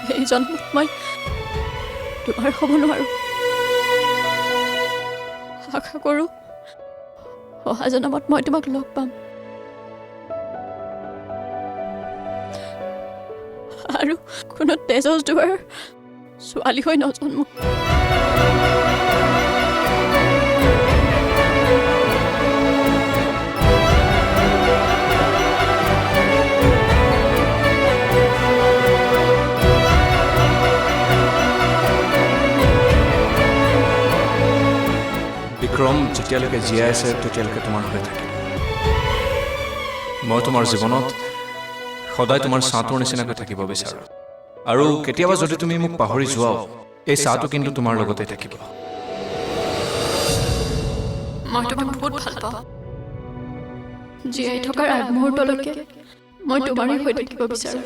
এই জন্মত মই তোমাৰ হ'ব নোৱাৰো আশা কৰোঁ অহা জন্মত মই তোমাক লগ পাম আৰু কোনো তেজজ দুৱাৰ ছোৱালী হৈ নজন্মো বিক্ৰম যেতিয়ালৈকে জীয়াই আছে তেতিয়ালৈকে তোমাৰ হৈ থাকিব মই তোমাৰ জীৱনত সদায় তোমাৰ ছাঁটোৰ নিচিনাকৈ থাকিব বিচাৰোঁ আৰু কেতিয়াবা যদি তুমি মোক পাহৰি যোৱাও এই ছাঁটো কিন্তু তোমাৰ লগতে থাকিব মই তোমাক বহুত ভাল পাওঁ জীয়াই থকাৰ আগমুহূৰ্তলৈকে মই তোমাৰেই হৈ থাকিব বিচাৰোঁ